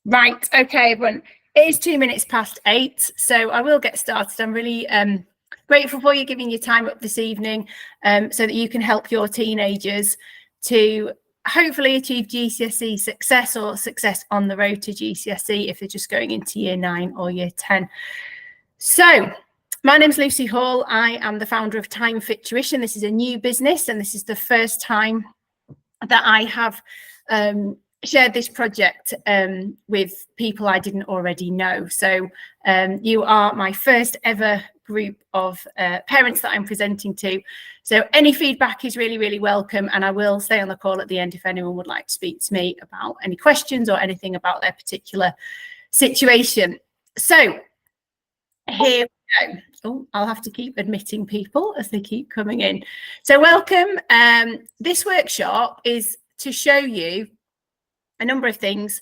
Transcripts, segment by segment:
Right, okay, everyone. It is 2 minutes past 8, so I will get started. I'm really grateful for you giving your time up this evening so that you can help your teenagers to hopefully achieve GCSE success or success on the road to GCSE if they're just going into year 9 or year 10. So my name's Lucy Hall. I am the founder of TimeFit Tuition. This is a new business and this is the first time that I have shared this project with people I didn't already know. So you are my first ever group of parents that I'm presenting to. So any feedback is really, really welcome. And I will stay on the call at the end if anyone would like to speak to me about any questions or anything about their particular situation. So here we go. Oh, I'll have to keep admitting people as they keep coming in. So welcome. This workshop is to show you a number of things.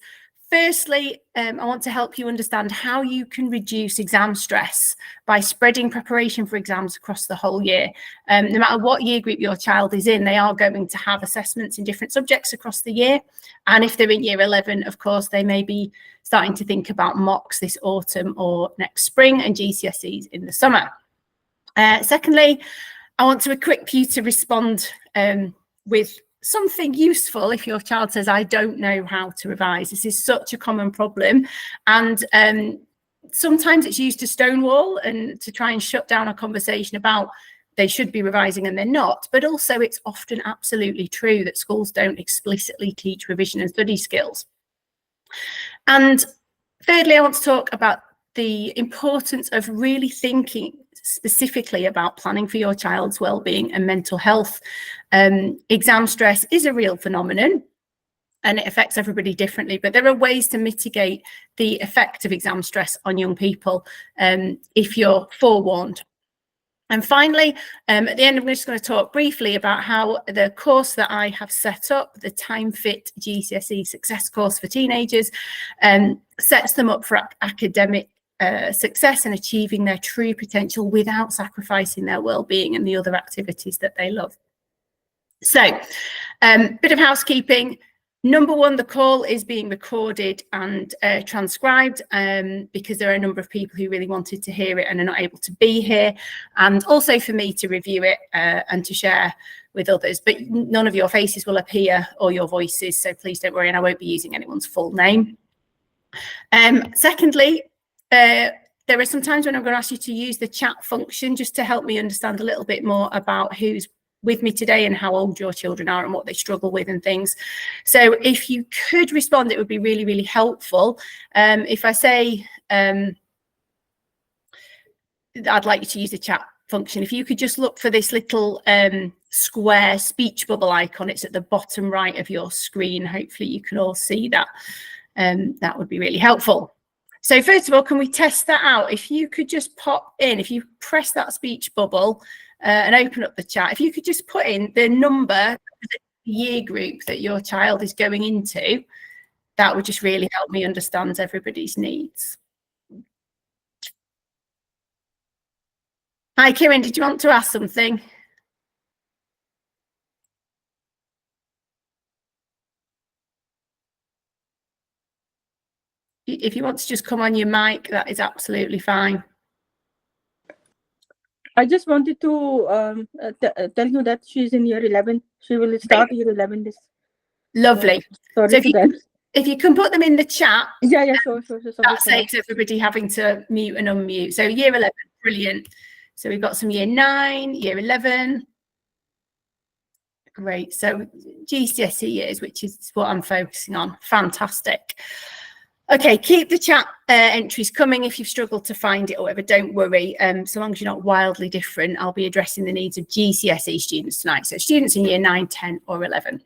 Firstly, I want to help you understand how you can reduce exam stress by spreading preparation for exams across the whole year. No matter what year group your child is in, they are going to have assessments in different subjects across the year. And if they're in year 11, of course, they may be starting to think about mocks this autumn or next spring and GCSEs in the summer. Secondly, I want to equip you to respond with something useful if your child says, I don't know how to revise. This is such a common problem. And sometimes it's used to stonewall and to try and shut down a conversation about they should be revising and they're not. But also it's often absolutely true that schools don't explicitly teach revision and study skills. And thirdly, I want to talk about the importance of really thinking specifically about planning for your child's well-being and mental health. Exam stress is a real phenomenon and it affects everybody differently, but there are ways to mitigate the effect of exam stress on young people if you're forewarned. And finally, at the end, I'm just going to talk briefly about how the course that I have set up, the TimeFit GCSE Success course for teenagers, sets them up for academic success and achieving their true potential without sacrificing their well-being and the other activities that they love. So, bit of housekeeping. Number one, the call is being recorded and transcribed because there are a number of people who really wanted to hear it and are not able to be here, and also for me to review it and to share with others. But none of your faces will appear or your voices, so please don't worry, and I won't be using anyone's full name. Secondly, there are some times when I'm going to ask you to use the chat function just to help me understand a little bit more about who's with me today and how old your children are and what they struggle with and things. So if you could respond, it would be really, really helpful. If I say I'd like you to use the chat function, if you could just look for this little square speech bubble icon, it's at the bottom right of your screen. Hopefully you can all see that. That would be really helpful. So first of all, can we test that out? If you could just pop in, if you press that speech bubble and open up the chat, if you could just put in the number, the year group that your child is going into, that would just really help me understand everybody's needs. Hi, Kieran, did you want to ask something? If you want to just come on your mic, that is absolutely fine. I just wanted to tell you that she's in year 11. She will start year 11 this. Lovely. Sorry so for that. If you can put them in the chat. Yeah, sure. That saves everybody having to mute and unmute. So year 11, brilliant. So we've got some year 9, year 11. Great. So GCSE years, which is what I'm focusing on. Fantastic. Okay, keep the chat entries coming if you've struggled to find it or whatever, don't worry. So long as you're not wildly different, I'll be addressing the needs of GCSE students tonight. So students in year 9, 10 or 11.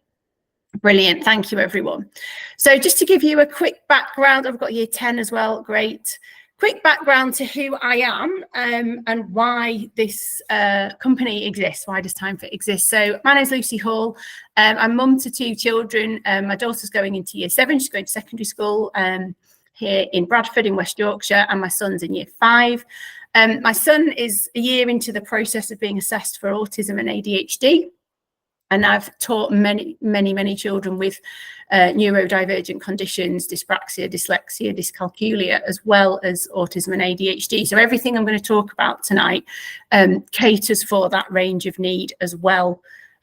Brilliant, thank you everyone. So just to give you a quick background, I've got year 10 as well, great. Quick background to who I am and why this company exists. Why does TimeFit exist? So my name's Lucy Hall. I'm mum to 2 children. My daughter's going into year 7. She's going to secondary school here in Bradford in West Yorkshire, and my son's in year 5. My son is a year into the process of being assessed for autism and ADHD. And I've taught many children with neurodivergent conditions, dyspraxia, dyslexia, dyscalculia, as well as autism and ADHD. So everything I'm going to talk about tonight caters for that range of need, as well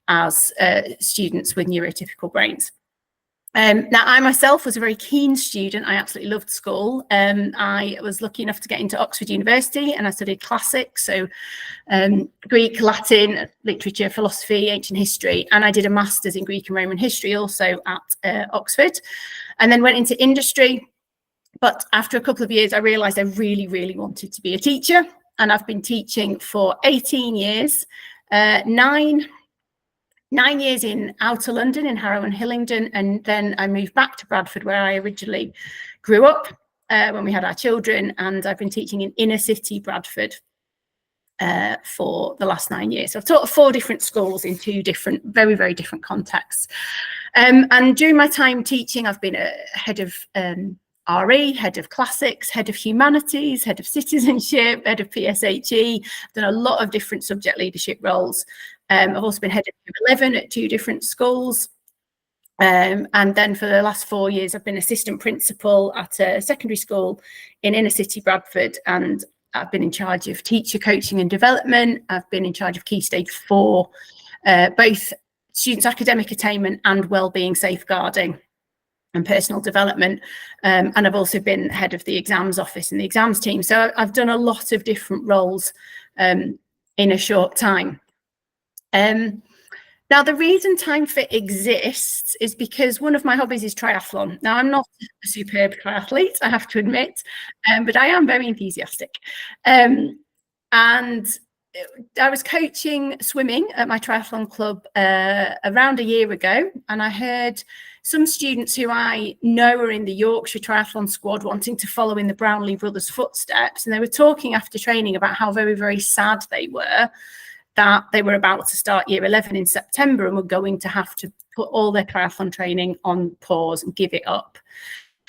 as students with neurotypical brains. Now, I myself was a very keen student. I absolutely loved school. I was lucky enough to get into Oxford University, and I studied classics, so Greek, Latin, literature, philosophy, ancient history, and I did a master's in Greek and Roman history also at Oxford, and then went into industry. But after a couple of years, I realised I really wanted to be a teacher, and I've been teaching for 18 years, 9 years in outer London, in Harrow and Hillingdon, and then I moved back to Bradford, where I originally grew up when we had our children, and I've been teaching in inner city Bradford for the last 9 years. So I've taught at 4 different schools in 2 different, very different contexts. And during my time teaching, I've been a head of RE, head of classics, head of humanities, head of citizenship, head of PSHE. I've done a lot of different subject leadership roles. I've also been head of 11 at 2 different schools. And then for the last 4 years, I've been assistant principal at a secondary school in inner city Bradford. And I've been in charge of teacher coaching and development. I've been in charge of Key Stage 4, both students' academic attainment and wellbeing safeguarding and personal development. And I've also been head of the exams office and the exams team. So I've done a lot of different roles in a short time. Now, the reason TimeFit exists is because one of my hobbies is triathlon. Now, I'm not a superb triathlete, I have to admit, but I am very enthusiastic. And I was coaching swimming at my triathlon club around a year ago, and I heard some students who I know are in the Yorkshire Triathlon squad wanting to follow in the Brownlee brothers' footsteps, and they were talking after training about how very sad they were that they were about to start year 11 in September and were going to have to put all their triathlon training on pause and give it up.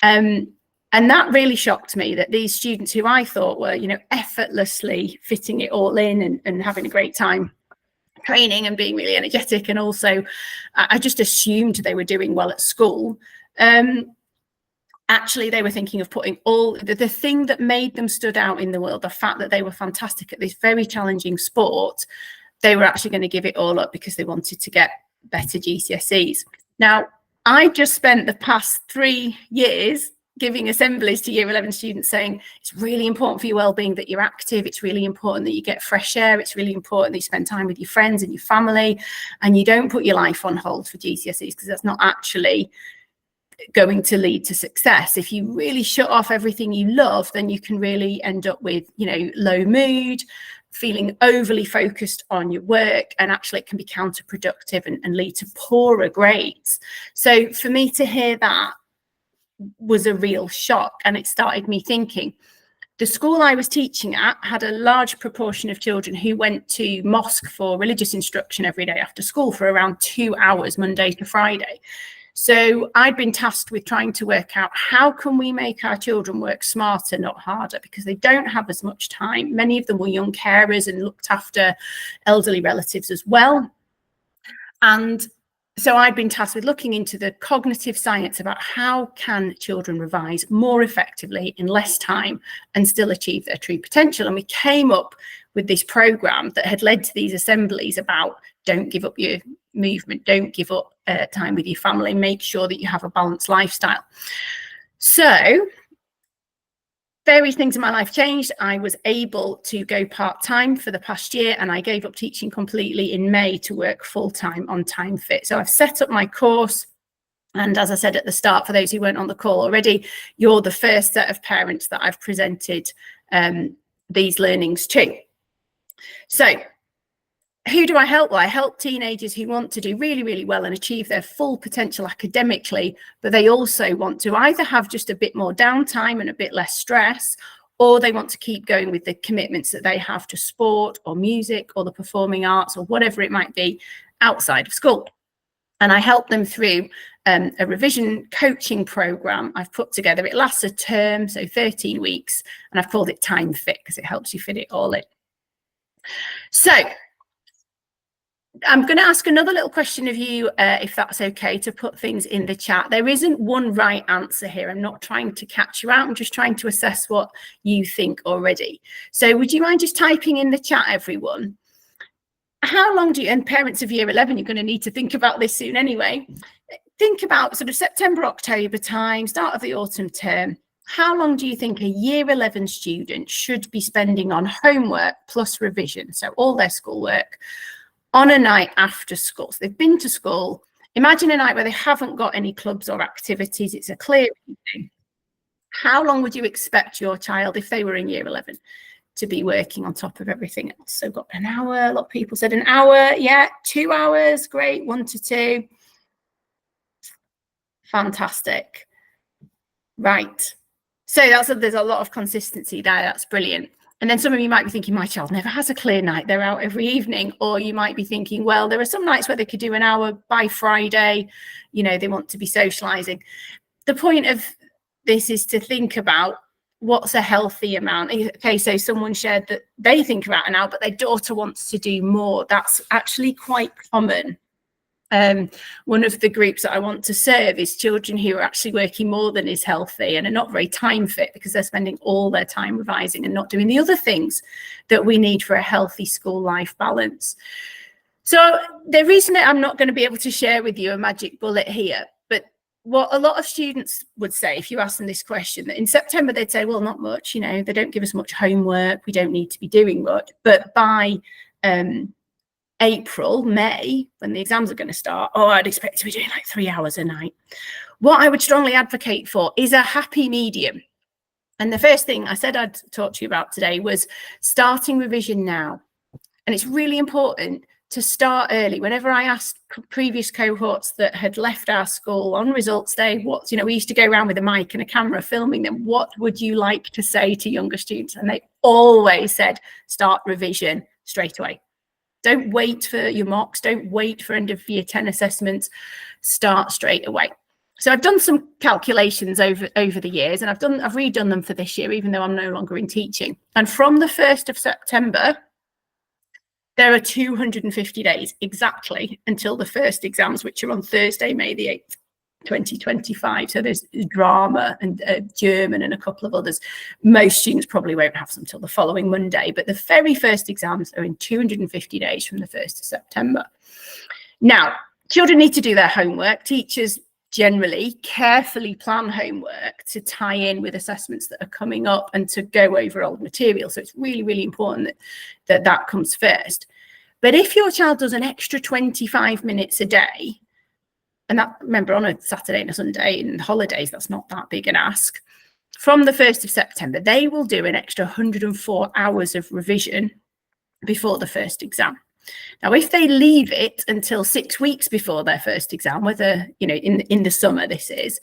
And that really shocked me, that these students who I thought were, effortlessly fitting it all in and having a great time training and being really energetic, and also I just assumed they were doing well at school. Actually, they were thinking of putting all the thing that made them stood out in the world, the fact that they were fantastic at this very challenging sport, they were actually going to give it all up because they wanted to get better GCSEs. Now, I just spent the past 3 years giving assemblies to year 11 students saying it's really important for your well-being that you're active, it's really important that you get fresh air, it's really important that you spend time with your friends and your family, and you don't put your life on hold for GCSEs, because that's not actually going to lead to success. If you really shut off everything you love, then you can really end up with, low mood, feeling overly focused on your work, and actually it can be counterproductive and lead to poorer grades. So for me to hear that was a real shock, and it started me thinking. The school I was teaching at had a large proportion of children who went to mosque for religious instruction every day after school for around 2 hours, Monday to Friday. So I'd been tasked with trying to work out, how can we make our children work smarter, not harder, because they don't have as much time. Many of them were young carers and looked after elderly relatives as well. And so I'd been tasked with looking into the cognitive science about how can children revise more effectively in less time and still achieve their true potential. And we came up with this program that had led to these assemblies about don't give up your movement, don't give up time with your family, make sure that you have a balanced lifestyle. So various things in my life changed. I was able to go part-time for the past year, and I gave up teaching completely in May to work full-time on TimeFit. So I've set up my course, and as I said at the start, for those who weren't on the call already, you're the first set of parents that I've presented these learnings to. So who do I help? Well, I help teenagers who want to do really well and achieve their full potential academically, but they also want to either have just a bit more downtime and a bit less stress, or they want to keep going with the commitments that they have to sport or music or the performing arts or whatever it might be outside of school. And I help them through a revision coaching program I've put together. It lasts a term, so 13 weeks, and I've called it TimeFit because it helps you fit it all in. So I'm going to ask another little question of you, if that's okay, to put things in the chat. There isn't one right answer here. I'm not trying to catch you out. I'm just trying to assess what you think already. So would you mind just typing in the chat, everyone? How long do you, and parents of year 11, you're going to need to think about this soon anyway. Think about sort of September, October time, start of the autumn term. How long do you think a year 11 student should be spending on homework plus revision? So all their schoolwork on a night after school. So they've been to school. Imagine a night where they haven't got any clubs or activities. It's a clear evening. How long would you expect your child, if they were in year 11, to be working on top of everything else? So got an hour. A lot of people said an hour. Yeah, 2 hours. Great. 1 to 2. Fantastic. Right. So there's a lot of consistency there. That's brilliant. And then some of you might be thinking, my child never has a clear night. They're out every evening. Or you might be thinking, well, there are some nights where they could do an hour by Friday. You know, they want to be socializing. The point of this is to think about what's a healthy amount. Okay, so someone shared that they think about an hour, but their daughter wants to do more. That's actually quite common. One of the groups that I want to serve is children who are actually working more than is healthy and are not very time fit because they're spending all their time revising and not doing the other things that we need for a healthy school life balance. So the reason that I'm not going to be able to share with you a magic bullet here, but what a lot of students would say if you ask them this question, that in September they'd say, well, not much, you know, they don't give us much homework, we don't need to be doing much. But by April, May, when the exams are going to start, I'd expect to be doing like 3 hours a night. What I would strongly advocate for is a happy medium. And the first thing I said I'd talk to you about today was starting revision now. And it's really important to start early. Whenever I asked previous cohorts that had left our school on results day, we used to go around with a mic and a camera filming them. What would you like to say to younger students? And they always said, start revision straight away. Don't wait for your mocks. Don't wait for end of year 10 assessments. Start straight away. So I've done some calculations over the years, and I've redone them for this year, even though I'm no longer in teaching. And from the 1st of September, there are 250 days exactly until the first exams, which are on Thursday, May the 8th. 2025. So there's drama and German and a couple of others. Most students probably won't have them till the following Monday, but the very first exams are in 250 days from the 1st of September. Now, children need to do their homework. Teachers generally carefully plan homework to tie in with assessments that are coming up and to go over old material. So it's really, really important that comes first. But if your child does an extra 25 minutes a day, and that, remember, on a Saturday and a Sunday and holidays, that's not that big an ask. From the 1st of September, they will do an extra 104 hours of revision before the first exam. Now, if they leave it until 6 weeks before their first exam, whether, you know, in the summer this is,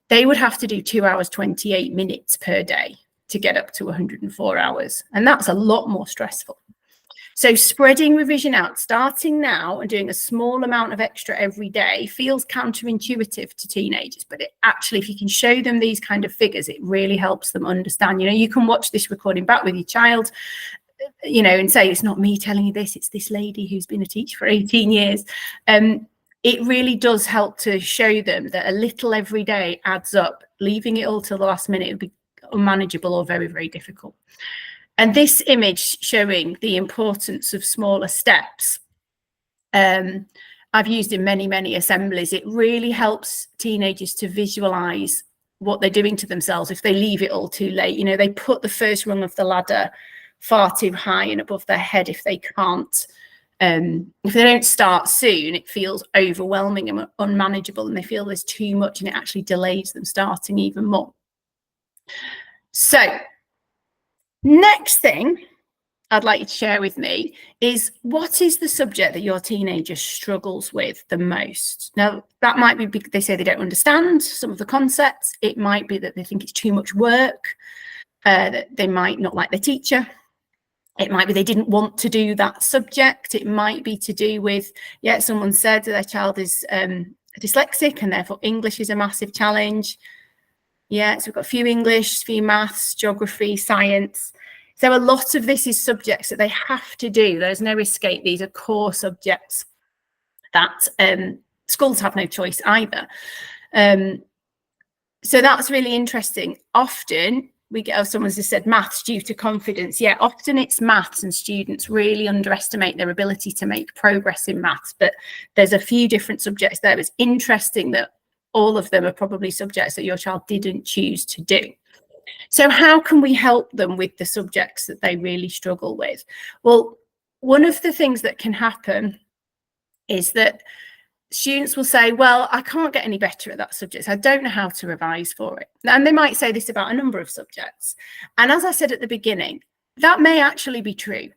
they would have to do 2 hours, 28 minutes per day to get up to 104 hours. And that's a lot more stressful. So spreading revision out, starting now and doing a small amount of extra every day feels counterintuitive to teenagers, but it actually, if you can show them these kind of figures, it really helps them understand. You know, you can watch this recording back with your child, you know, and say, it's not me telling you this, it's this lady who's been a teacher for 18 years. It really does help to show them that a little every day adds up. Leaving it all till the last minute would be unmanageable or very, very difficult. And this image showing the importance of smaller steps, I've used in many, many assemblies. It really helps teenagers to visualize what they're doing to themselves if they leave it all too late. You know, they put the first rung of the ladder far too high and above their head if they can't. If they don't start soon, it feels overwhelming and unmanageable, and they feel there's too much, and it actually delays them starting even more. So, next thing I'd like you to share with me is, what is the subject that your teenager struggles with the most? Now, that might be because they say they don't understand some of the concepts. It might be that they think it's too much work, that they might not like their teacher. It might be they didn't want to do that subject. It might be to do with, someone said that their child is dyslexic and therefore English is a massive challenge. So we've got a few English, a few maths, geography, science. So a lot of this is subjects that they have to do. There's no escape. These are core subjects. that schools have no choice either. So that's really interesting. Often we get, as someone just said, maths due to confidence. Yeah, often it's maths, and students really underestimate their ability to make progress in maths. But there's a few different subjects there. It's interesting that all of them are probably subjects that your child didn't choose to do. So how can we help them with the subjects that they really struggle with? Well, one of the things that can happen is that students will say, well, I can't get any better at that subject. I don't know how to revise for it. And they might say this about a number of subjects. And as I said at the beginning, that may actually be true.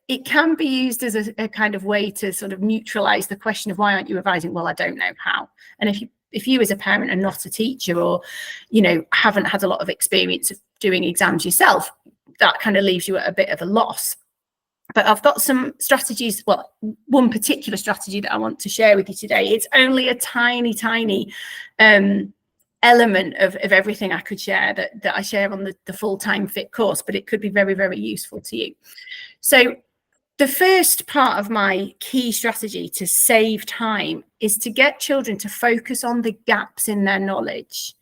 It can be used as a kind of way to sort of neutralize the question of why aren't you revising? Well, I don't know how. And if you as a parent are not a teacher, or, you know, haven't had a lot of experience of doing exams yourself, that kind of leaves you at a bit of a loss. But I've got some strategies, well, one particular strategy that I want to share with you today. It's only a tiny, tiny element of everything I could share that I share on the full TimeFit course, but it could be very, very useful to you. So the first part of my key strategy to save time is to get children to focus on the gaps in their knowledge,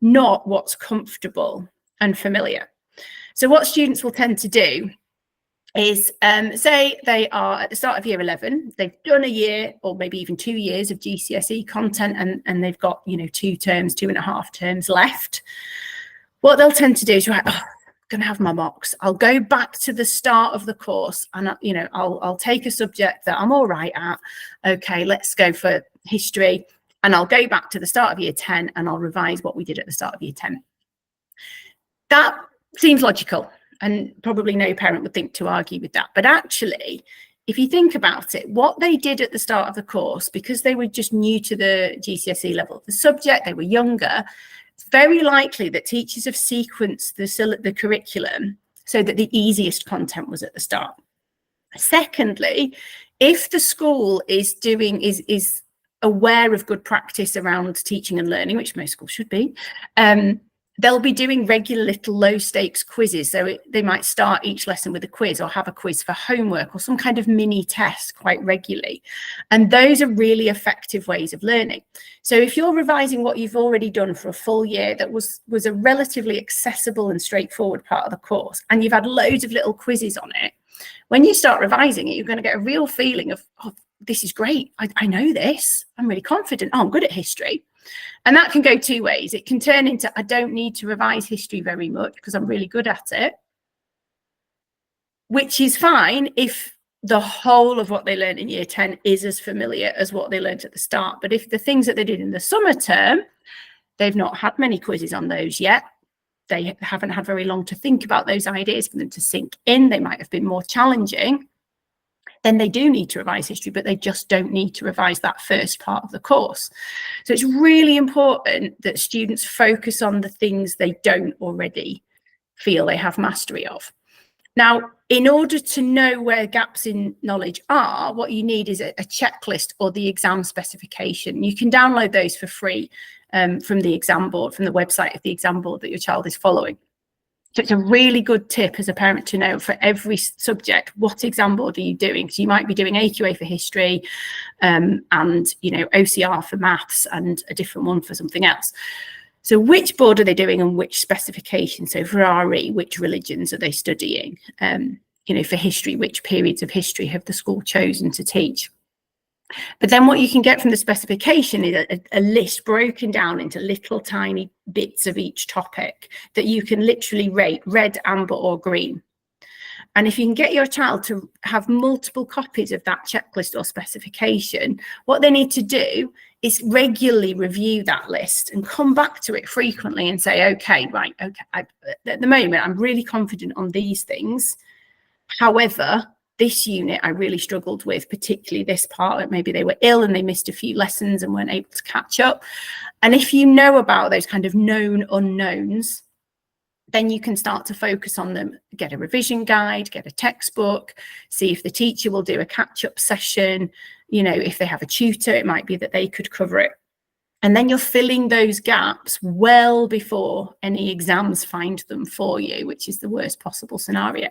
not what's comfortable and familiar. So what students will tend to do is say they are at the start of year 11, they've done a year or maybe even 2 years of GCSE content, and they've got, you know, 2.5 terms left. What they'll tend to do is, right, I'm going to have my mocks. I'll go back to the start of the course, and you know, I'll take a subject that I'm all right at. Okay, let's go for history, and I'll go back to the start of year 10 and I'll revise what we did at the start of year 10. That seems logical, and probably no parent would think to argue with that. But actually, if you think about it, what they did at the start of the course, because they were just new to the GCSE level of the subject, they were younger, it's very likely that teachers have sequenced the curriculum so that the easiest content was at the start. Secondly, if the school is aware of good practice around teaching and learning, which most schools should be, they'll be doing regular little low stakes quizzes. So they might start each lesson with a quiz, or have a quiz for homework, or some kind of mini test quite regularly. And those are really effective ways of learning. So if you're revising what you've already done for a full year, that was a relatively accessible and straightforward part of the course, and you've had loads of little quizzes on it, when you start revising it, you're going to get a real feeling of, oh, this is great. I know this. I'm really confident. Oh, I'm good at history. And that can go two ways. It can turn into, I don't need to revise history very much because I'm really good at it, which is fine if the whole of what they learned in year 10 is as familiar as what they learned at the start. But if the things that they did in the summer term, they've not had many quizzes on those yet, they haven't had very long to think about those ideas for them to sink in, they might have been more challenging, then they do need to revise history, but they just don't need to revise that first part of the course. So it's really important that students focus on the things they don't already feel they have mastery of. Now, in order to know where gaps in knowledge are, what you need is a checklist or the exam specification. You can download those for free from the exam board, from the website of the exam board that your child is following. So it's a really good tip as a parent to know for every subject, what exam board are you doing? So you might be doing AQA for history and, you know, OCR for maths and a different one for something else. So which board are they doing and which specification? So for RE, which religions are they studying? You know, for history, which periods of history have the school chosen to teach? But then what you can get from the specification is a list broken down into little tiny bits of each topic that you can literally rate red, amber, or green. And if you can get your child to have multiple copies of that checklist or specification, what they need to do is regularly review that list and come back to it frequently and say, okay, right, okay, at the moment, I'm really confident on these things. However, this unit I really struggled with, particularly this part. Maybe they were ill and they missed a few lessons and weren't able to catch up. And if you know about those kind of known unknowns, then you can start to focus on them, get a revision guide, get a textbook, see if the teacher will do a catch-up session. You know, if they have a tutor, it might be that they could cover it. And then you're filling those gaps well before any exams find them for you, which is the worst possible scenario.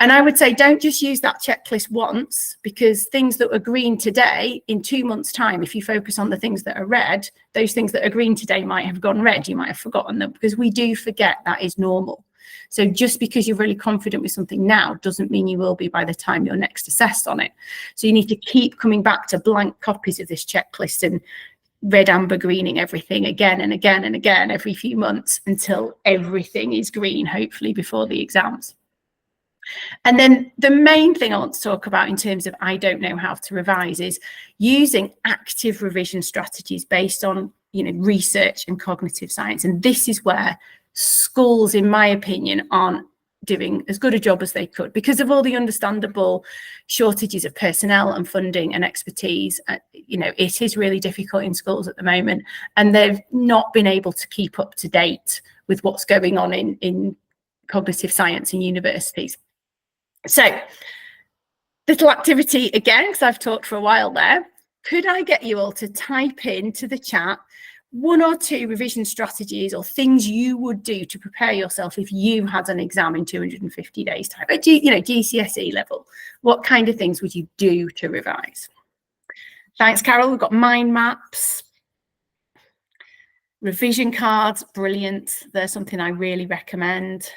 And I would say, don't just use that checklist once, because things that are green today, in 2 months' time, if you focus on the things that are red, those things that are green today might have gone red. You might have forgotten them, because we do forget. That is normal. So just because you're really confident with something now doesn't mean you will be by the time you're next assessed on it. So you need to keep coming back to blank copies of this checklist and red, amber, greening everything again and again and again every few months until everything is green, hopefully before the exams. And then the main thing I want to talk about in terms of I don't know how to revise is using active revision strategies based on, research and cognitive science. And this is where schools, in my opinion, aren't doing as good a job as they could, because of all the understandable shortages of personnel and funding and expertise. It is really difficult in schools at the moment, and they've not been able to keep up to date with what's going on in cognitive science in universities. So, little activity again, because I've talked for a while there. Could I get you all to type into the chat 1 or 2 revision strategies or things you would do to prepare yourself if you had an exam in 250 days time at GCSE level? What kind of things would you do to revise? Thanks, Carol. We've got mind maps, revision cards, brilliant. They're something I really recommend.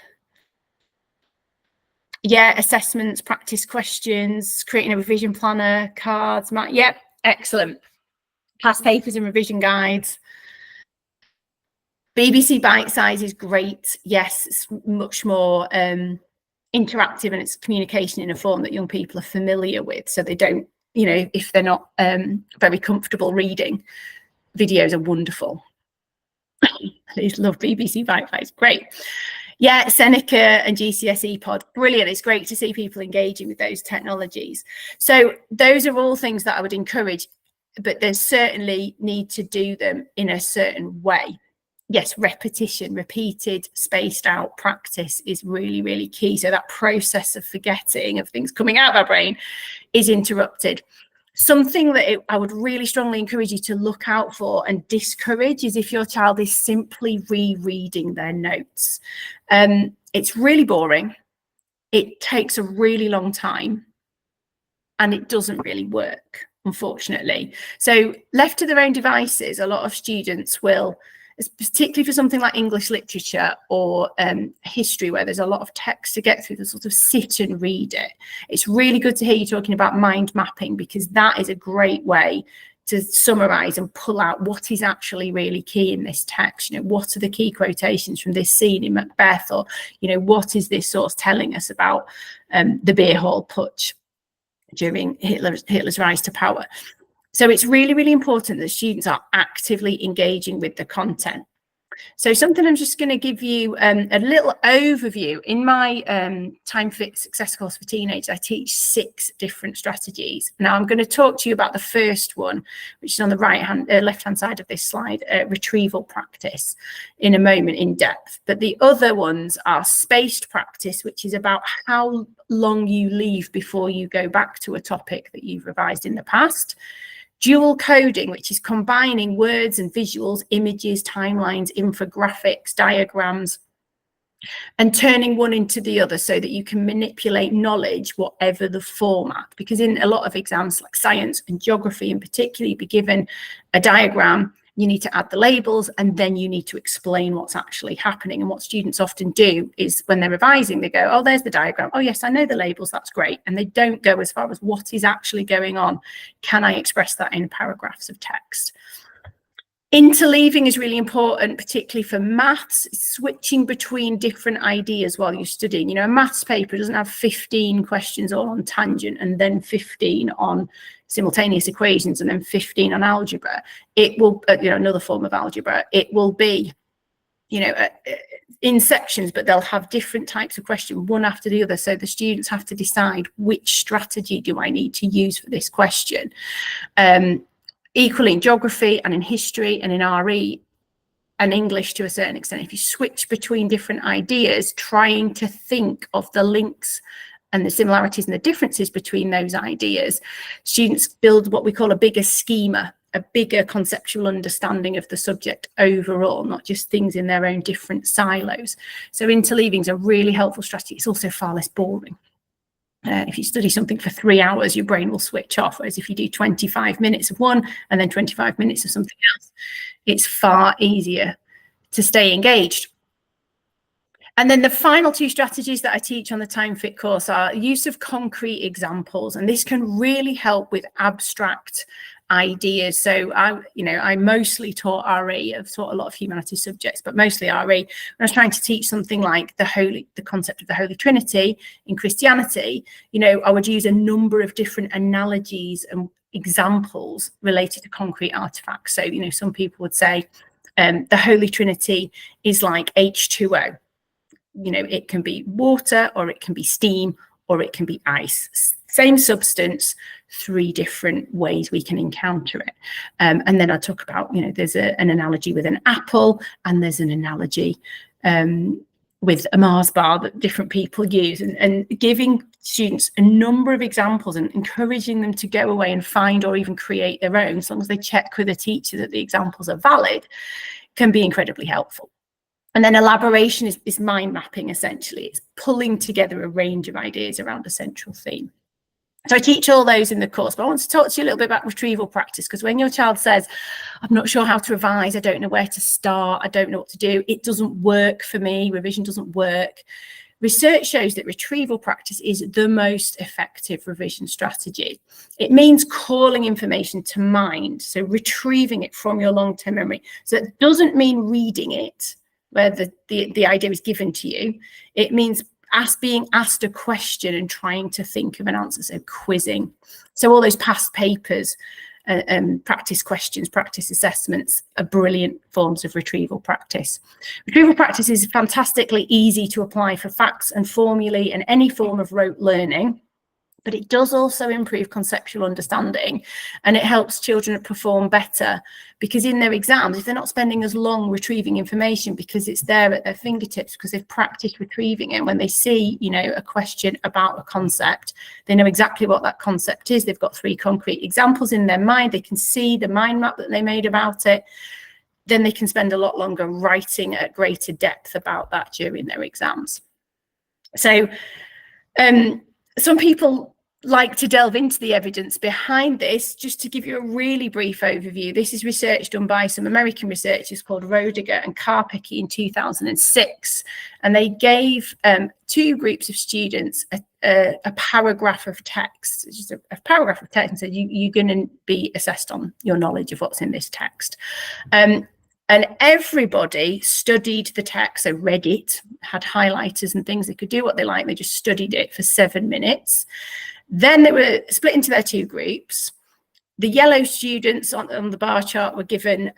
Yeah, assessments, practice questions, creating a revision planner, cards, yep, excellent. Past papers and revision guides. BBC Bite Size is great. Yes, it's much more interactive, and it's communication in a form that young people are familiar with, so they don't, if they're not very comfortable reading, videos are wonderful. I love BBC Bite Size, great. Yeah, Seneca and GCSE Pod, brilliant. It's great to see people engaging with those technologies. So those are all things that I would encourage, but there's certainly need to do them in a certain way. Yes, repetition, repeated, spaced out practice is really, really key. So that process of forgetting, of things coming out of our brain, is interrupted. Something that I would really strongly encourage you to look out for and discourage is if your child is simply rereading their notes. It's really boring. It takes a really long time, and it doesn't really work, unfortunately. So left to their own devices, a lot of students will, particularly for something like English literature or history, where there's a lot of text to get through, to sort of sit and read it. It's really good to hear you talking about mind mapping, because that is a great way to summarize and pull out what is actually really key in this text. What are the key quotations from this scene in Macbeth, or what is this source telling us about the beer hall putsch during Hitler's rise to power? So it's really, really important that students are actively engaging with the content. So something I'm just going to give you a little overview. In my TimeFit Success course for teenagers, I teach 6 different strategies. Now I'm going to talk to you about the first one, which is on the left-hand side of this slide, retrieval practice, in a moment in depth. But the other ones are spaced practice, which is about how long you leave before you go back to a topic that you've revised in the past. Dual coding, which is combining words and visuals, images, timelines, infographics, diagrams, and turning one into the other so that you can manipulate knowledge, whatever the format. Because in a lot of exams, like science and geography in particular, you'll be given a diagram, you need to add the labels, and then you need to explain what's actually happening. And what students often do is, when they're revising, they go, oh, there's the diagram. Oh, yes, I know the labels. That's great. And they don't go as far as what is actually going on. Can I express that in paragraphs of text? Interleaving is really important, particularly for maths, switching between different ideas while you're studying. A maths paper doesn't have 15 questions all on tangent and then 15 on simultaneous equations and then 15 on algebra. It will, another form of algebra, it will be, in sections, but they'll have different types of questions, one after the other. So the students have to decide, which strategy do I need to use for this question? Equally in geography and in history and in RE and English to a certain extent, if you switch between different ideas, trying to think of the links and the similarities and the differences between those ideas, students build what we call a bigger schema a bigger conceptual understanding of the subject overall, not just things in their own different silos. So interleaving is a really helpful strategy. It's also far less boring. If you study something for 3 hours, your brain will switch off. Whereas if you do 25 minutes of one and then 25 minutes of something else, it's far easier to stay engaged. And then the final two strategies that I teach on the TimeFit course are use of concrete examples. And this can really help with abstract ideas. So I mostly taught RE. I've taught a lot of humanities subjects, but mostly RE. When I was trying to teach something like the concept of the Holy Trinity in Christianity, I would use a number of different analogies and examples related to concrete artifacts. So, some people would say the Holy Trinity is like H2O. It can be water, or it can be steam, or it can be ice. Same substance, 3 different ways we can encounter it. And then I talk about, there's an analogy with an apple, and there's an analogy with a Mars bar that different people use, and giving students a number of examples and encouraging them to go away and find or even create their own, as long as they check with a teacher that the examples are valid, can be incredibly helpful. And then elaboration is mind mapping, essentially. It's pulling together a range of ideas around a central theme. So I teach all those in the course, but I want to talk to you a little bit about retrieval practice, because when your child says, I'm not sure how to revise, I don't know where to start, I don't know what to do, it doesn't work for me, revision doesn't work. Research shows that retrieval practice is the most effective revision strategy. It means calling information to mind, so retrieving it from your long-term memory. So it doesn't mean reading it, where the idea is given to you. It means being asked a question and trying to think of an answer, so quizzing. So all those past papers, practice questions, practice assessments are brilliant forms of retrieval practice. Retrieval practice is fantastically easy to apply for facts and formulae and any form of rote learning, but it does also improve conceptual understanding, and it helps children perform better, because in their exams, if they're not spending as long retrieving information because it's there at their fingertips, because they've practiced retrieving it, when they see, a question about a concept, they know exactly what that concept is. They've got 3 concrete examples in their mind. They can see the mind map that they made about it. Then they can spend a lot longer writing at greater depth about that during their exams. So some people like to delve into the evidence behind this. Just to give you a really brief overview, this is research done by some American researchers called Roediger and Karpecki in 2006, and they gave 2 groups of students a paragraph of text, just a paragraph of text, and said you're going to be assessed on your knowledge of what's in this text. And everybody studied the text, so read it, had highlighters and things. They could do what they like. They just studied it for 7 minutes. Then they were split into their 2 groups. The yellow students on the bar chart were given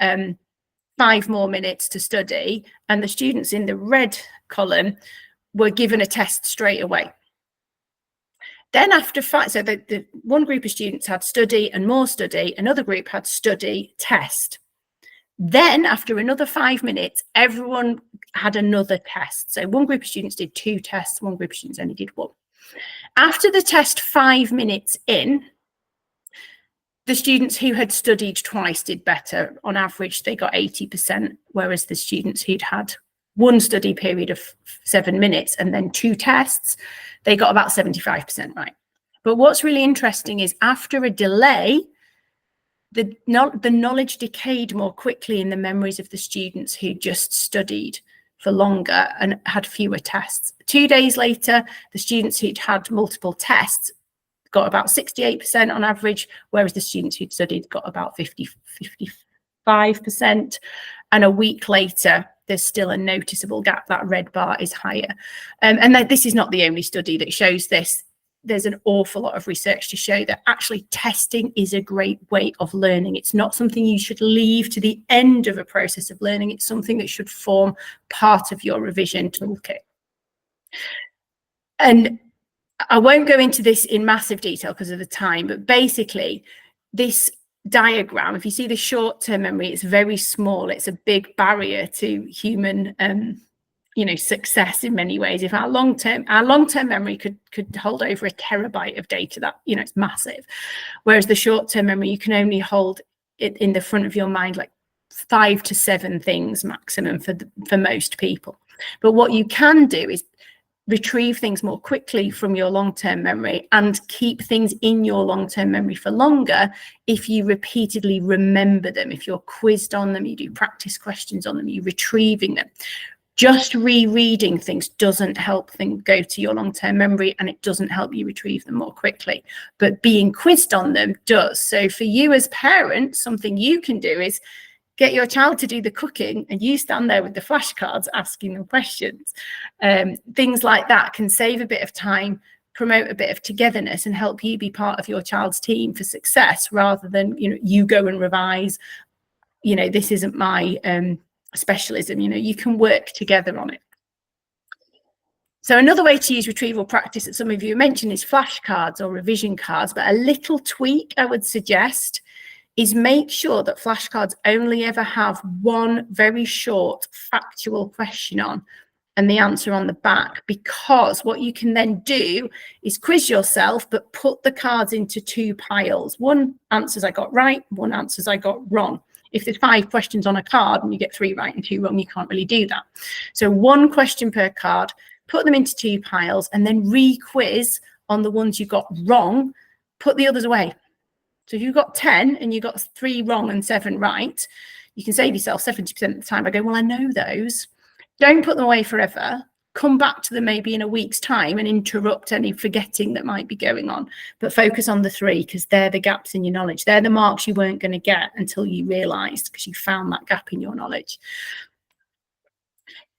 5 more minutes to study, and the students in the red column were given a test straight away. Then after 5, so the one group of students had study and more study, another group had study, test. Then after another 5 minutes, everyone had another test. So one group of students did 2 tests, one group of students only did 1. After the test 5 minutes in, the students who had studied twice did better. On average, they got 80%, whereas the students who'd had 1 study period of 7 minutes and then 2 tests, they got about 75% right. But what's really interesting is after a delay, the knowledge decayed more quickly in the memories of the students who just studied for longer and had fewer tests. 2 days later, the students who'd had multiple tests got about 68% on average, whereas the students who'd studied got about 55%. And a week later, there's still a noticeable gap. That red bar is higher. And this is not the only study that shows this. There's an awful lot of research to show that actually testing is a great way of learning. It's not something you should leave to the end of a process of learning. It's something that should form part of your revision toolkit. And I won't go into this in massive detail because of the time, but basically this diagram, if you see the short-term memory, it's very small. It's a big barrier to human success in many ways. If our long-term memory could hold over 1 terabyte of data, that it's massive. Whereas the short-term memory, you can only hold in the front of your mind, like 5 to 7 things maximum for most people. But what you can do is retrieve things more quickly from your long-term memory and keep things in your long-term memory for longer if you repeatedly remember them. If you're quizzed on them, you do practice questions on them, you're retrieving them. Just rereading things doesn't help things go to your long-term memory, and it doesn't help you retrieve them more quickly. But being quizzed on them does. So for you as parents, something you can do is get your child to do the cooking and you stand there with the flashcards asking them questions. Things like that can save a bit of time, promote a bit of togetherness, and help you be part of your child's team for success, rather than, you go and revise. This isn't my specialism. You can work together on it. So another way to use retrieval practice that some of you mentioned is flashcards or revision cards. But a little tweak I would suggest is make sure that flashcards only ever have one very short factual question on and the answer on the back, because what you can then do is quiz yourself, but put the cards into 2 piles. One answers I got right, one answers I got wrong. If there's 5 questions on a card and you get 3 right and 2 wrong, you can't really do that. So 1 question per card, put them into 2 piles, and then re-quiz on the ones you got wrong, put the others away. So if you've got 10 and you got 3 wrong and 7 right, you can save yourself 70% of the time by going, well, I know those. Don't put them away forever. Come back to them maybe in a week's time and interrupt any forgetting that might be going on. But focus on the 3, because they're the gaps in your knowledge. They're the marks you weren't going to get until you realised, because you found that gap in your knowledge.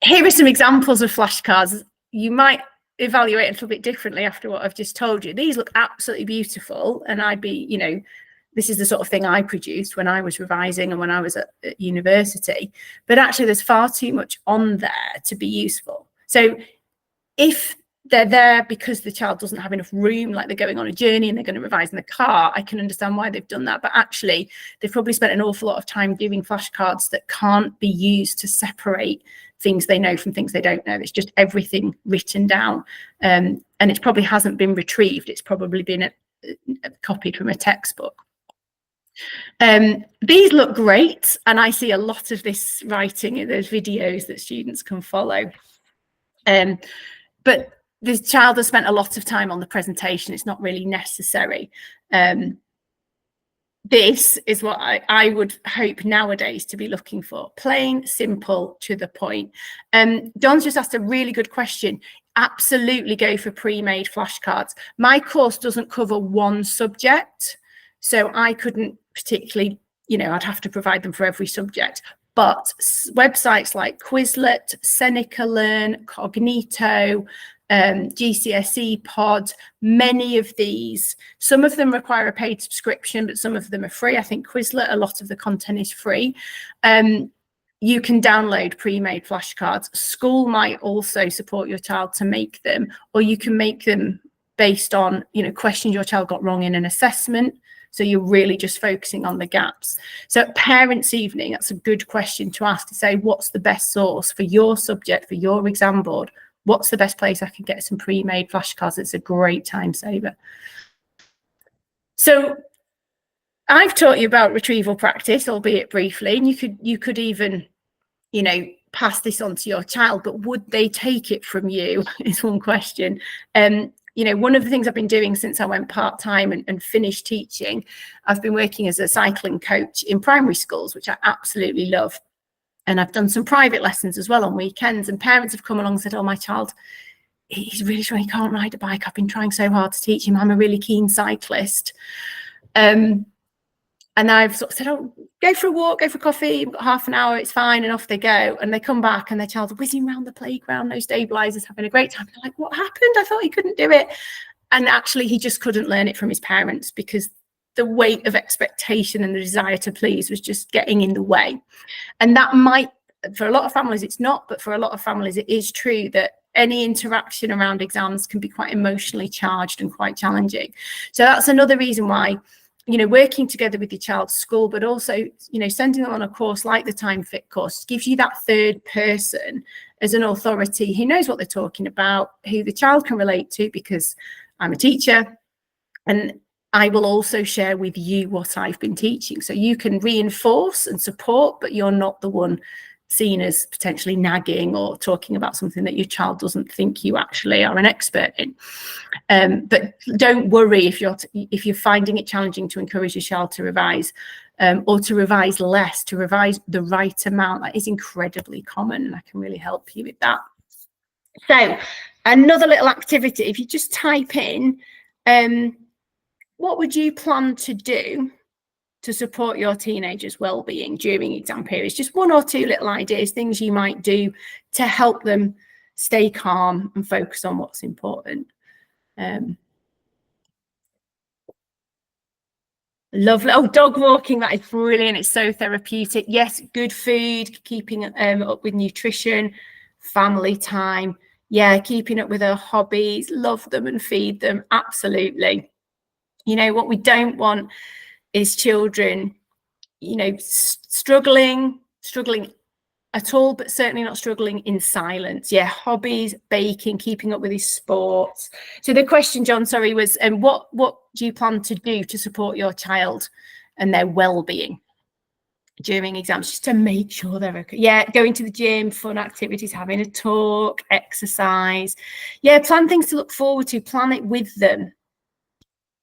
Here are some examples of flashcards. You might evaluate a little bit differently after what I've just told you. These look absolutely beautiful, and I'd be, this is the sort of thing I produced when I was revising and when I was at university. But actually there's far too much on there to be useful. So if they're there because the child doesn't have enough room, like they're going on a journey and they're going to revise in the car, I can understand why they've done that. But actually they've probably spent an awful lot of time doing flashcards that can't be used to separate things they know from things they don't know. It's just everything written down, and it probably hasn't been retrieved. It's probably been copied from a textbook. These look great, and I see a lot of this writing in those videos that students can follow. But the child has spent a lot of time on the presentation. It's not really necessary. This is what I would hope nowadays to be looking for. Plain, simple, to the point. Don's just asked a really good question. Absolutely go for pre-made flashcards. My course doesn't cover one subject, so I couldn't particularly, I'd have to provide them for every subject. But websites like Quizlet, Seneca Learn, Cognito, GCSE Pod, many of these, some of them require a paid subscription, but some of them are free. I think Quizlet, a lot of the content is free. You can download pre-made flashcards. School might also support your child to make them, or you can make them based on, questions your child got wrong in an assessment. So you're really just focusing on the gaps. So at Parents' Evening, that's a good question to ask, to say, what's the best source for your subject, for your exam board? What's the best place I can get some pre-made flashcards? It's a great time saver. So I've taught you about retrieval practice, albeit briefly, and you could even, pass this on to your child, but would they take it from you is one question. One of the things I've been doing since I went part-time and finished teaching, I've been working as a cycling coach in primary schools, which I absolutely love. And I've done some private lessons as well on weekends, and parents have come along and said, oh, my child, he's really sure he can't ride a bike. I've been trying so hard to teach him. I'm a really keen cyclist. And I've sort of said, oh, go for a walk, go for coffee, we've got half an hour, it's fine. And off they go. And they come back and their child's whizzing around the playground, no stabilizers, having a great time. They're like, what happened? I thought he couldn't do it. And actually, he just couldn't learn it from his parents, because the weight of expectation and the desire to please was just getting in the way. And that might, for a lot of families, it's not, but for a lot of families, it is true that any interaction around exams can be quite emotionally charged and quite challenging. So that's another reason why, working together with your child's school, but also, sending them on a course like the TimeFit course gives you that third person as an authority who knows what they're talking about, who the child can relate to, because I'm a teacher, and I will also share with you what I've been teaching. So you can reinforce and support, but you're not the one seen as potentially nagging or talking about something that your child doesn't think you actually are an expert in. But don't worry if you're finding it challenging to encourage your child to revise, or to revise less, to revise the right amount. That is incredibly common, and I can really help you with that. So another little activity, if you just type in, what would you plan to do to support your teenagers' well-being during exam periods? Just one or two little ideas, things you might do to help them stay calm and focus on what's important. Lovely. Oh, dog walking, that is brilliant. It's so therapeutic. Yes, good food, keeping up with nutrition, family time. Yeah, keeping up with her hobbies, love them and feed them. Absolutely. You know, what we don't want is children, you know, struggling at all, but certainly not struggling in silence. Yeah, hobbies, baking, keeping up with his sports. So the question, John, sorry, was what do you plan to do to support your child and their well-being during exams, just to make sure they're okay? Yeah, going to the gym, fun activities, having a talk, exercise. Yeah, plan things to look forward to, plan it with them,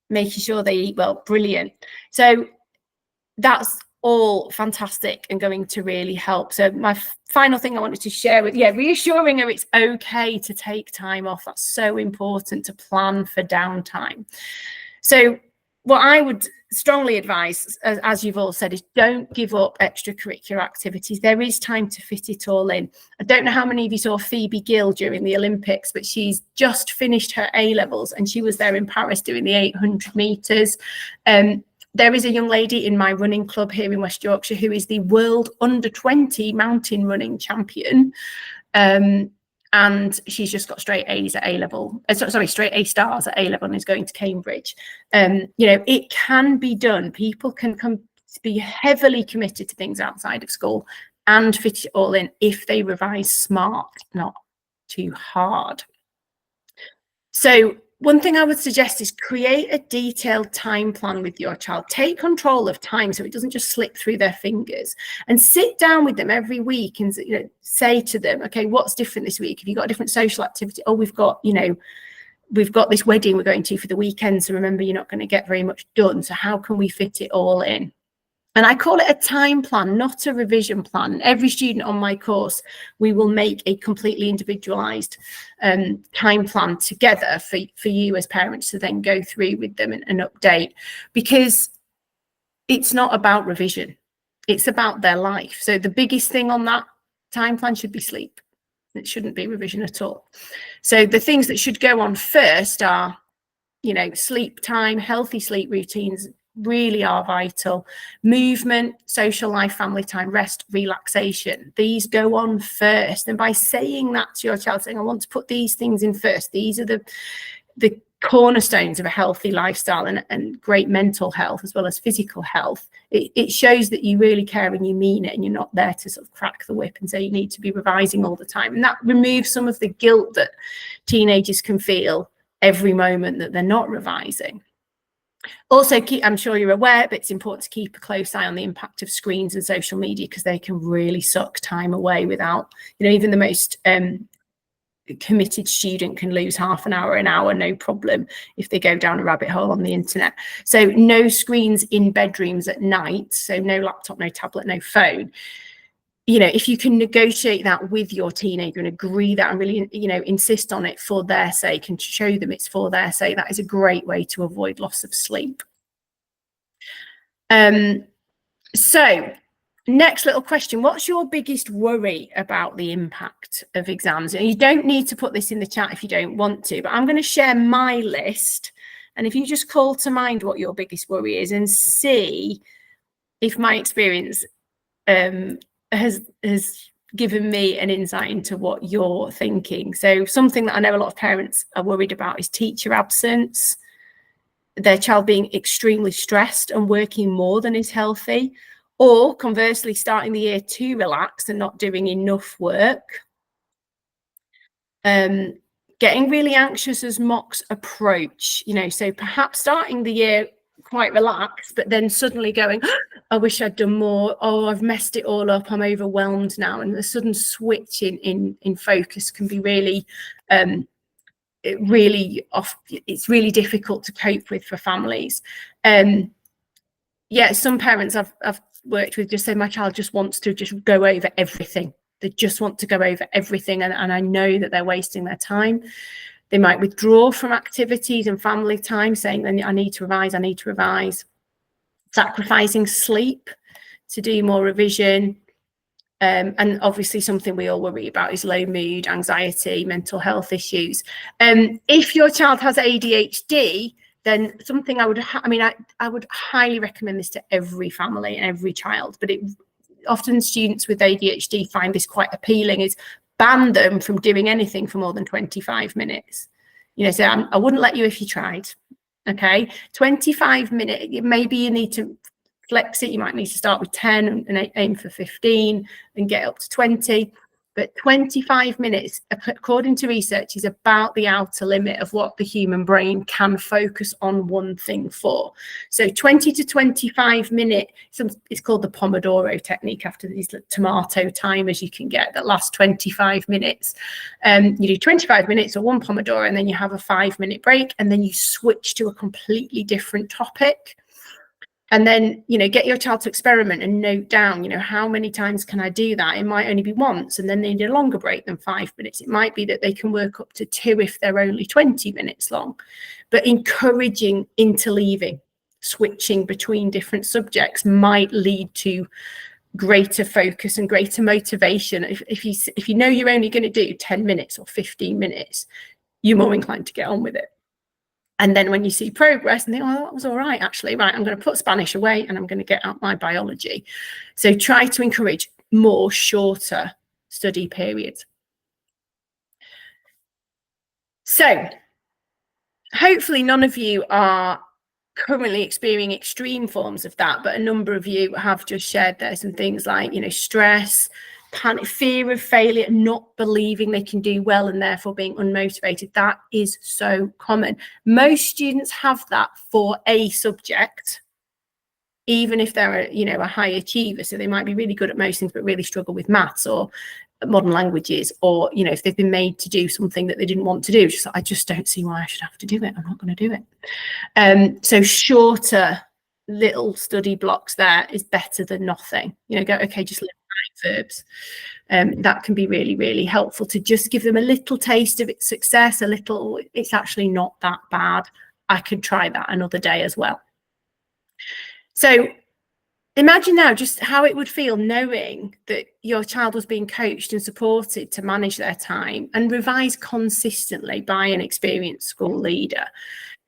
making sure they eat well. Brilliant. So that's all fantastic and going to really help. So my final thing I wanted to share with, reassuring her it's okay to take time off. That's so important, to plan for downtime. So what I would strongly advise, as you've all said, is don't give up extracurricular activities. There is time to fit it all in. I don't know how many of you saw Phoebe Gill during the Olympics, but she's just finished her A-levels and she was there in Paris doing the 800 meters. There is a young lady in my running club here in West Yorkshire who is the world under-20 mountain running champion. And she's just got straight A's at A-level. Straight A stars at A-level and is going to Cambridge. You know, it can be done. People can be heavily committed to things outside of school and fit it all in if they revise smart, not too hard. So one thing I would suggest is create a detailed time plan with your child. Take control of time so it doesn't just slip through their fingers, and sit down with them every week and, you know, say to them, okay, what's different this week? Have you got a different social activity? Oh, we've got this wedding we're going to for the weekend. So remember, you're not going to get very much done. So how can we fit it all in? And I call it a time plan, not a revision plan. Every student on my course, we will make a completely individualized time plan together for you as parents to then go through with them and update, because it's not about revision. It's about their life. So the biggest thing on that time plan should be sleep. It shouldn't be revision at all. So the things that should go on first are, you know, sleep time, healthy sleep routines really are vital. Movement, social life, family time, rest, relaxation. These go on first. And by saying that to your child, saying, I want to put these things in first, these are the cornerstones of a healthy lifestyle and great mental health as well as physical health, it shows that you really care and you mean it, and you're not there to sort of crack the whip and say you need to be revising all the time. And that removes some of the guilt that teenagers can feel every moment that they're not revising. Also, I'm sure you're aware, but it's important to keep a close eye on the impact of screens and social media, because they can really suck time away without, you know, even the most committed student can lose half an hour, no problem, if they go down a rabbit hole on the internet. So no screens in bedrooms at night. So no laptop, no tablet, no phone. You know, if you can negotiate that with your teenager and agree that and really, you know, insist on it for their sake and show them it's for their sake, that is a great way to avoid loss of sleep. So next little question, what's your biggest worry about the impact of exams? And you don't need to put this in the chat if you don't want to, but I'm going to share my list. And if you just call to mind what your biggest worry is and see if my experience has given me an insight into what you're thinking. So something that I know a lot of parents are worried about is teacher absence, their child being extremely stressed and working more than is healthy, or conversely starting the year too relaxed and not doing enough work. Getting really anxious as mocks approach, you know, so perhaps starting the year quite relaxed, but then suddenly going, oh, I wish I'd done more. Oh, I've messed it all up. I'm overwhelmed now. And the sudden switch in focus can be really, it's really difficult to cope with for families. Yeah, some parents I've worked with just say my child just wants to just go over everything. They just want to go over everything, and I know that they're wasting their time. They might withdraw from activities and family time, saying, I need to revise, sacrificing sleep to do more revision. And obviously something we all worry about is low mood, anxiety, mental health issues. If your child has ADHD, then something I would highly recommend this to every family and every child, but often students with ADHD find this quite appealing, is ban them from doing anything for more than 25 minutes. So I wouldn't let you if you tried. Okay, 25 minutes, maybe you need to flex it. You might need to start with 10 and aim for 15 and get up to 20. But 25 minutes, according to research, is about the outer limit of what the human brain can focus on one thing for. So 20 to 25 minutes, it's called the Pomodoro technique, after these tomato timers you can get that last 25 minutes. You do 25 minutes or one Pomodoro, and then you have a 5-minute break, and then you switch to a completely different topic. And then, get your child to experiment and note down, how many times can I do that? It might only be once, and then they need a longer break than 5 minutes. It might be that they can work up to 2 if they're only 20 minutes long. But encouraging interleaving, switching between different subjects might lead to greater focus and greater motivation. If you know you're only going to do 10 minutes or 15 minutes, you're more inclined to get on with it. And then when you see progress and think, oh, that was all right, actually, right, I'm going to put Spanish away and I'm going to get out my biology. So try to encourage more shorter study periods. So hopefully none of you are currently experiencing extreme forms of that, but a number of you have just shared there some things like, stress, panic, fear of failure, not believing they can do well and therefore being unmotivated. That is so common. Most students have that for a subject, even if they're a high achiever. So they might be really good at most things but really struggle with maths or modern languages, or if they've been made to do something that they didn't want to do, I just don't see why I should have to do it. I'm not going to do it. So shorter little study blocks there is better than nothing. Go, okay, just learn 5 verbs. That can be really, really helpful to just give them a little taste of its success, it's actually not that bad. I could try that another day as well. So imagine now just how it would feel knowing that your child was being coached and supported to manage their time and revise consistently by an experienced school leader.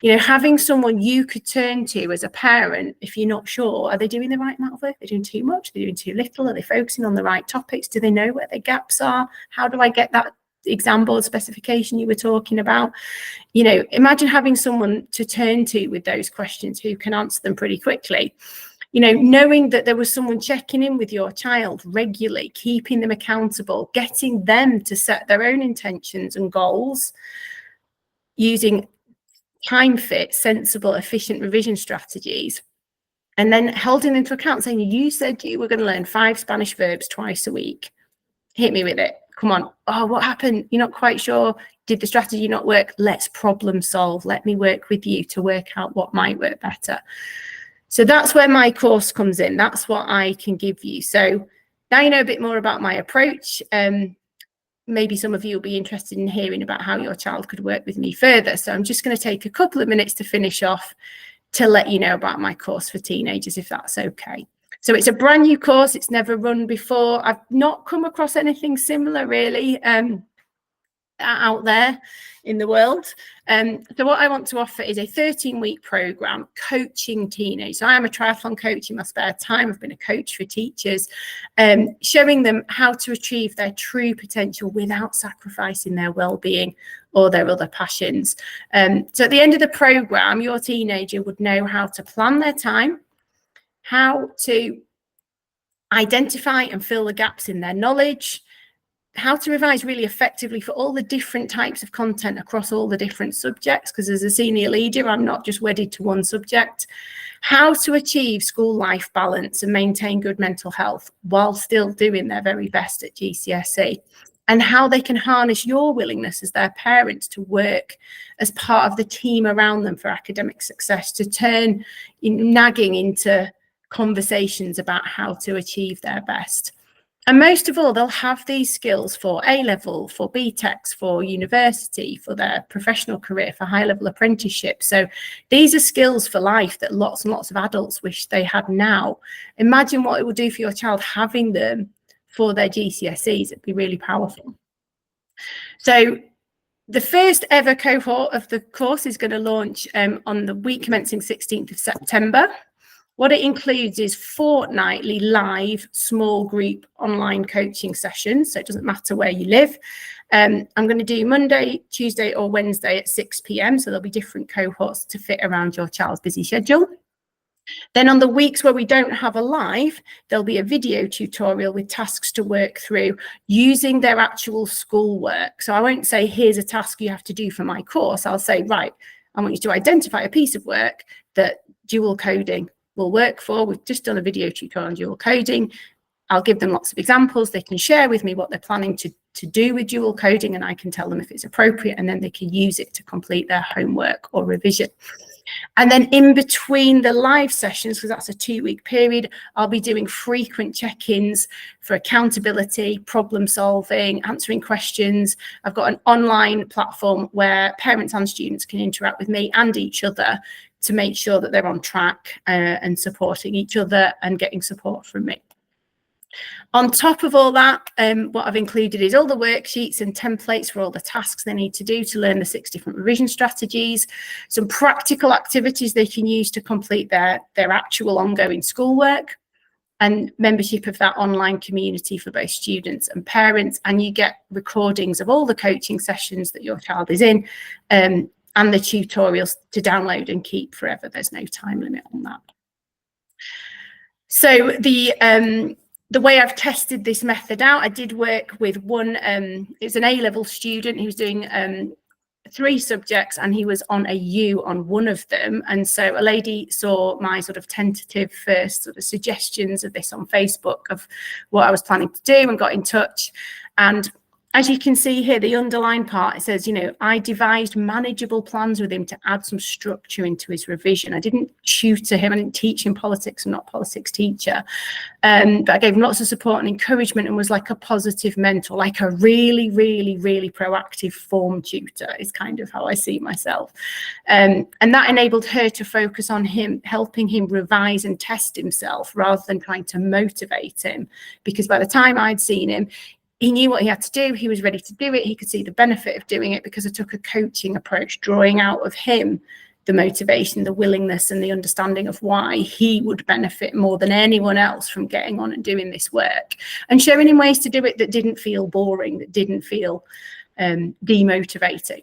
Having someone you could turn to as a parent if you're not sure, are they doing the right amount of work? Are they doing too much? Are they doing too little? Are they focusing on the right topics? Do they know where their gaps are? How do I get that exam board specification you were talking about? Imagine having someone to turn to with those questions who can answer them pretty quickly. Knowing that there was someone checking in with your child regularly, keeping them accountable, getting them to set their own intentions and goals, using TimeFit, sensible, efficient revision strategies, and then holding them to account, saying, you said you were going to learn 5 Spanish verbs twice a week. Hit me with it. Come on. Oh, what happened? You're not quite sure. Did the strategy not work? Let's problem solve. Let me work with you to work out what might work better. So that's where my course comes in. That's what I can give you. So now you know a bit more about my approach. Maybe some of you will be interested in hearing about how your child could work with me further. So I'm just going to take a couple of minutes to finish off to let you know about my course for teenagers, if that's okay. So it's a brand new course. It's never run before. I've not come across anything similar really out there in the world. So what I want to offer is a 13-week program coaching teenagers. So I am a triathlon coach in my spare time. I've been a coach for teachers, showing them how to achieve their true potential without sacrificing their well-being or their other passions. So at the end of the program, your teenager would know how to plan their time, how to identify and fill the gaps in their knowledge, how to revise really effectively for all the different types of content across all the different subjects, because as a senior leader, I'm not just wedded to one subject. How to achieve school life balance and maintain good mental health while still doing their very best at GCSE, and how they can harness your willingness as their parents to work as part of the team around them for academic success, to turn nagging into conversations about how to achieve their best. And most of all, they'll have these skills for A-level, for BTECs, for university, for their professional career, for high-level apprenticeship. So these are skills for life that lots and lots of adults wish they had now. Imagine what it will do for your child having them for their GCSEs. It'd be really powerful. So the first ever cohort of the course is going to launch on the week commencing 16th of September. What it includes is fortnightly live small group online coaching sessions. So it doesn't matter where you live. I'm going to do Monday, Tuesday or Wednesday at 6 p.m. So there'll be different cohorts to fit around your child's busy schedule. Then on the weeks where we don't have a live, there'll be a video tutorial with tasks to work through using their actual schoolwork. So I won't say, here's a task you have to do for my course. I'll say, right, I want you to identify a piece of work that dual coding will work for. We've just done a video tutorial on dual coding. I'll give them lots of examples. They can share with me what they're planning to do with dual coding, and I can tell them if it's appropriate, and then they can use it to complete their homework or revision. And then in between the live sessions, because that's a 2-week period, I'll be doing frequent check-ins for accountability, problem solving, answering questions. I've got an online platform where parents and students can interact with me and each other to make sure that they're on track and supporting each other and getting support from me. On top of all that, what I've included is all the worksheets and templates for all the tasks they need to do to learn the 6 different revision strategies, some practical activities they can use to complete their actual ongoing schoolwork, and membership of that online community for both students and parents. And you get recordings of all the coaching sessions that your child is in, and the tutorials to download and keep forever. There's no time limit on that. So the way I've tested this method out, I did work with one, it was an A-level student who was doing 3 subjects, and he was on a U on one of them. And so a lady saw my sort of tentative first sort of suggestions of this on Facebook of what I was planning to do, and got in touch. And as you can see here, the underlined part, it says, you know, I devised manageable plans with him to add some structure into his revision. I didn't tutor him, I didn't teach him politics, I'm not a politics teacher. But I gave him lots of support and encouragement, and was like a positive mentor, like a really, really, really proactive form tutor is kind of how I see myself. And that enabled her to focus on him, helping him revise and test himself rather than trying to motivate him. Because by the time I'd seen him, he knew what he had to do. He was ready to do it. He could see the benefit of doing it because I took a coaching approach, drawing out of him the motivation, the willingness, and the understanding of why he would benefit more than anyone else from getting on and doing this work, and showing him ways to do it that didn't feel boring, that didn't feel demotivating.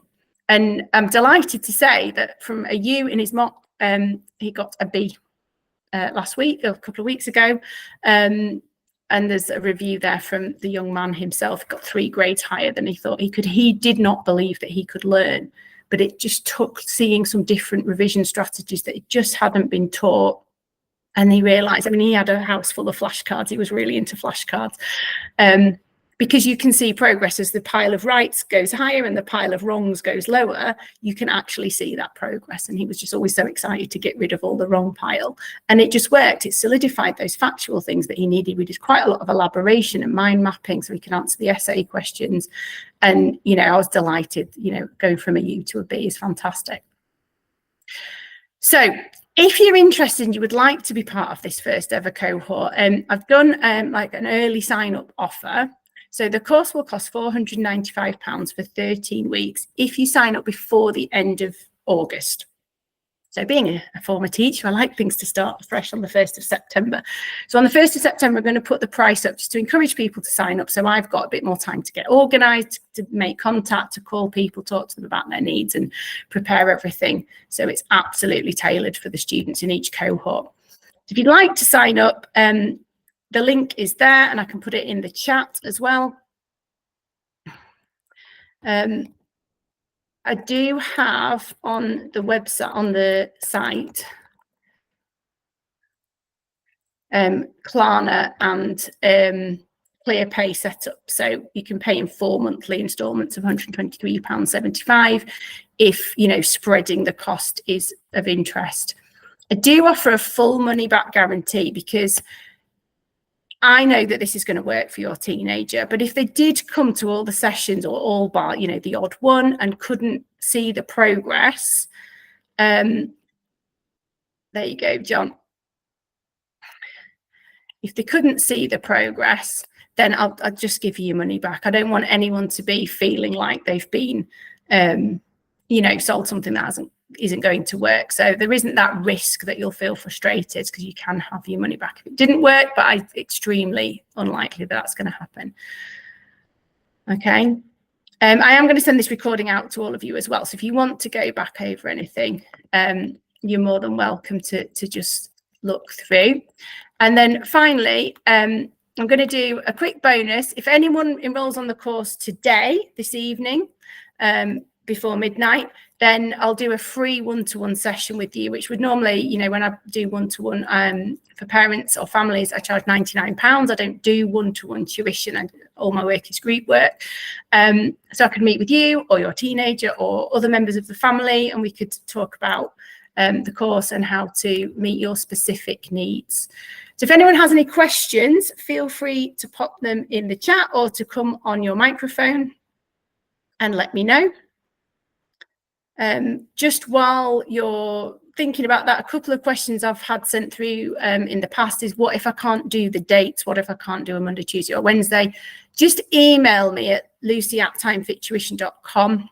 And I'm delighted to say that from a U in his mock, he got a B last week, a couple of weeks ago. And there's a review there from the young man himself, got 3 grades higher than he thought he could. He did not believe that he could learn, but it just took seeing some different revision strategies that he just hadn't been taught. And he realized, I mean, he had a house full of flashcards. He was really into flashcards. Because you can see progress as the pile of rights goes higher and the pile of wrongs goes lower, you can actually see that progress. And he was just always so excited to get rid of all the wrong pile. And it just worked. It solidified those factual things that he needed. We did quite a lot of elaboration and mind mapping so he could answer the essay questions. And, you know, I was delighted, you know, going from a U to a B is fantastic. So if you're interested and you would like to be part of this first ever cohort, I've done like an early sign up offer. So the course will cost £495 for 13 weeks if you sign up before the end of August. So being a former teacher, I like things to start fresh on the 1st of September. So on the 1st of September, we're going to put the price up just to encourage people to sign up. So I've got a bit more time to get organised, to make contact, to call people, talk to them about their needs and prepare everything. So it's absolutely tailored for the students in each cohort. If you'd like to sign up, the link is there and I can put it in the chat as well. I do have on the website, on the site, Klarna and ClearPay set up. So you can pay in 4 monthly instalments of £123.75 if, you know, spreading the cost is of interest. I do offer a full money back guarantee because I know that this is going to work for your teenager, but if they did come to all the sessions or all bar, you know, the odd one and couldn't see the progress, there you go, John. If they couldn't see the progress, then I'll just give you your money back. I don't want anyone to be feeling like they've been, you know, sold something that isn't going to work. So there isn't that risk that you'll feel frustrated, because you can have your money back if it didn't work, but it's extremely unlikely that that's going to happen. Okay. I am going to send this recording out to all of you as well. So if you want to go back over anything, you're more than welcome to just look through. And then finally, I'm going to do a quick bonus. If anyone enrolls on the course today, this evening, before midnight, then I'll do a free one-to-one session with you, which would normally, you know, when I do one-to-one for parents or families, I charge £99. I don't do one-to-one tuition. All my work is group work. So I could meet with you or your teenager or other members of the family, and we could talk about the course and how to meet your specific needs. So if anyone has any questions, feel free to pop them in the chat or to come on your microphone and let me know. Just while you're thinking about that, a couple of questions I've had sent through in the past is, what if I can't do the dates? What if I can't do a Monday, Tuesday or Wednesday? Just email me at lucy@timefittuition.com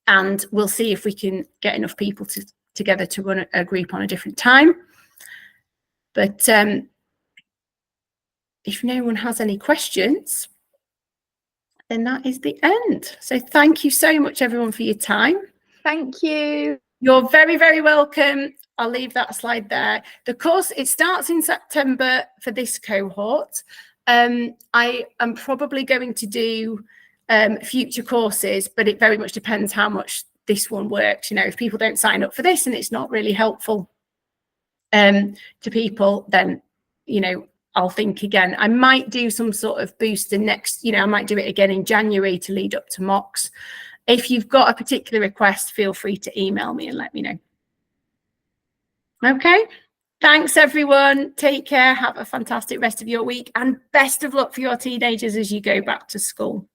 and we'll see if we can get enough people together to run a group on a different time. But if no one has any questions, then that is the end. So thank you so much, everyone, for your time. Thank you. You're very, very welcome. I'll leave that slide there. The course, it starts in September for this cohort. I am probably going to do future courses, but it very much depends how much this one works. You know, if people don't sign up for this and it's not really helpful to people, then, you know, I'll think again. I might do some sort of booster next, you know, I might do it again in January to lead up to mocks. If you've got a particular request, feel free to email me and let me know. Okay. Thanks, everyone. Take care. Have a fantastic rest of your week and best of luck for your teenagers as you go back to school.